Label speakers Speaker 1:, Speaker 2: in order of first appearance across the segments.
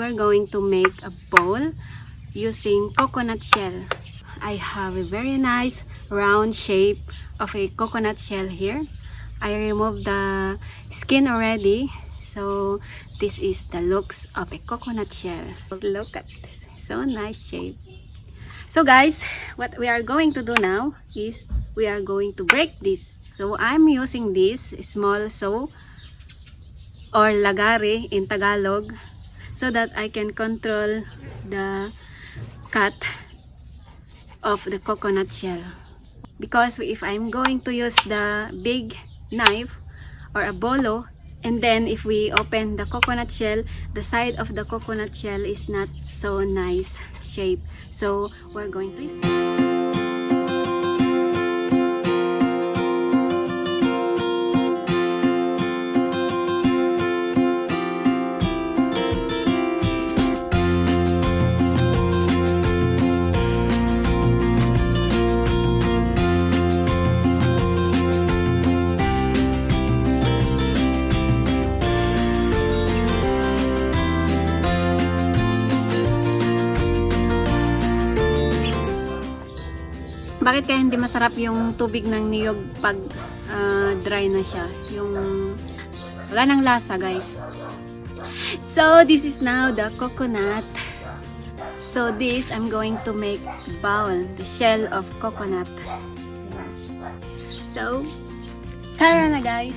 Speaker 1: we're going to make a bowl using coconut shell. I have a very nice round shape of a coconut shell here. I removed the skin already, so this is the looks of a coconut shell. Look at this, so nice shape. So guys, what we are going to do now is we are going to break this. So I'm using this small saw or lagari in Tagalog, so that I can control the cut of the coconut shell. Because if I'm going to use the big knife or a bolo, and then if we open the coconut shell, the side of the coconut shell is not so nice shape. So we're going to use Bakit kaya hindi masarap yung tubig ng niyog pag dry na siya? Yung wala nang lasa, guys. So this is now the coconut. So this I'm going to make bowl, the shell of coconut. So tara na, guys.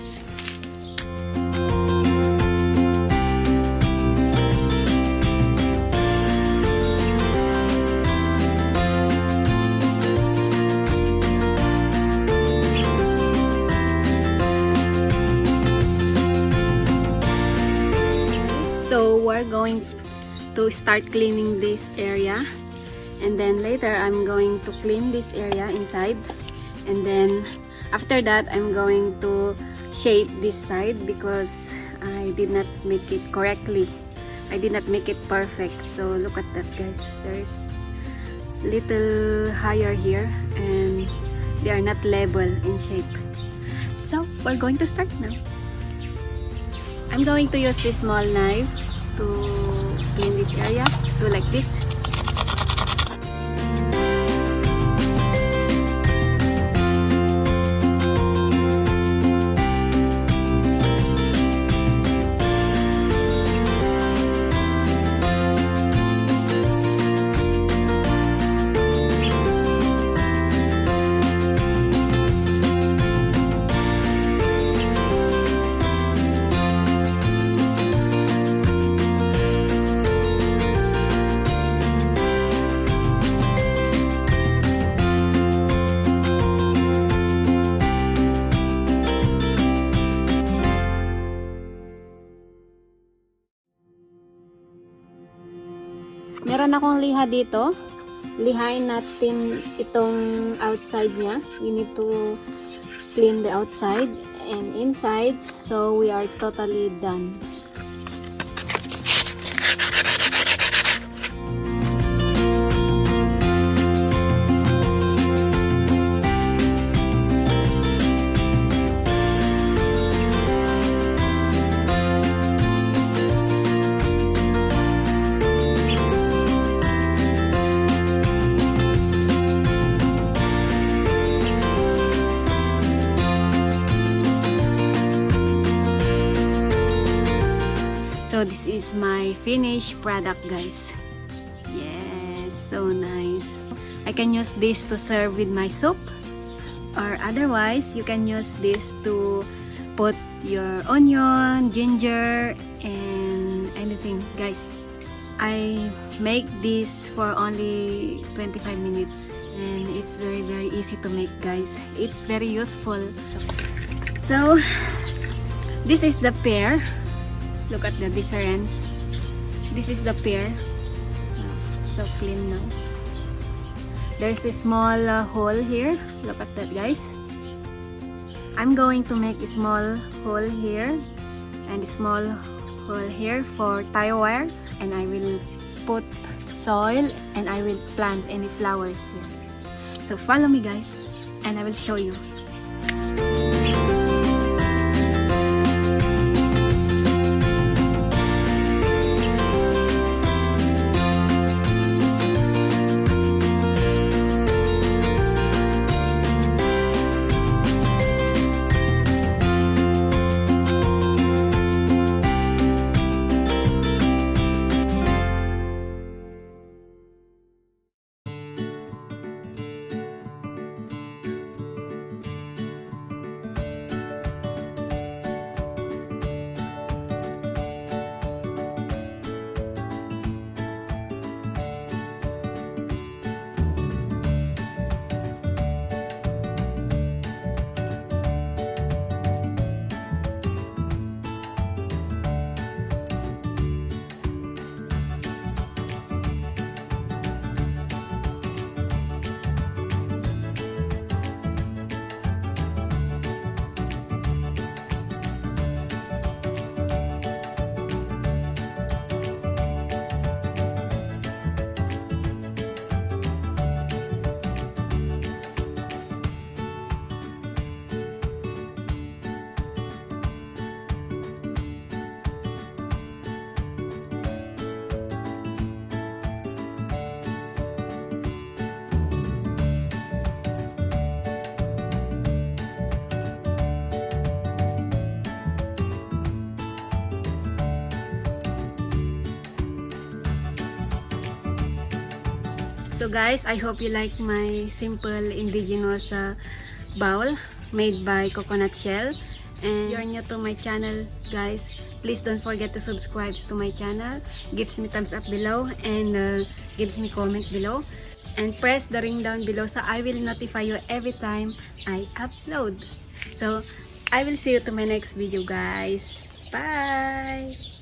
Speaker 1: So we're going to start cleaning this area, and then later I'm going to clean this area inside, and then after that I'm going to shape this side because I did not make it correctly. I did not make it perfect. So look at that, guys. There's little higher here and they are not level in shape. So we're going to start now. I'm going to use this small knife to clean this area, do like this. Meron akong liha dito. Lihain natin itong outside niya. We need to clean the outside and inside. So we are totally done. So this is my finished product, guys. Yes, so nice. I can use this to serve with my soup, or otherwise you can use this to put your onion, ginger, and anything, guys. I make this for only 25 minutes and it's very easy to make, guys. It's very useful. So this is the pear. Look at the difference. This is the pear. So clean now. There's a small hole here. Look at that, guys. I'm going to make a small hole here and a small hole here for tie wire, and I will put soil and I will plant any flowers here. So follow me, guys, and I will show you. So guys, I hope you like my simple indigenous bowl made by coconut shell. And you're new to my channel, guys, please don't forget to subscribe to my channel. Gives me thumbs up below and gives me comment below. And press the ring down below so I will notify you every time I upload. So I will see you to my next video, guys. Bye!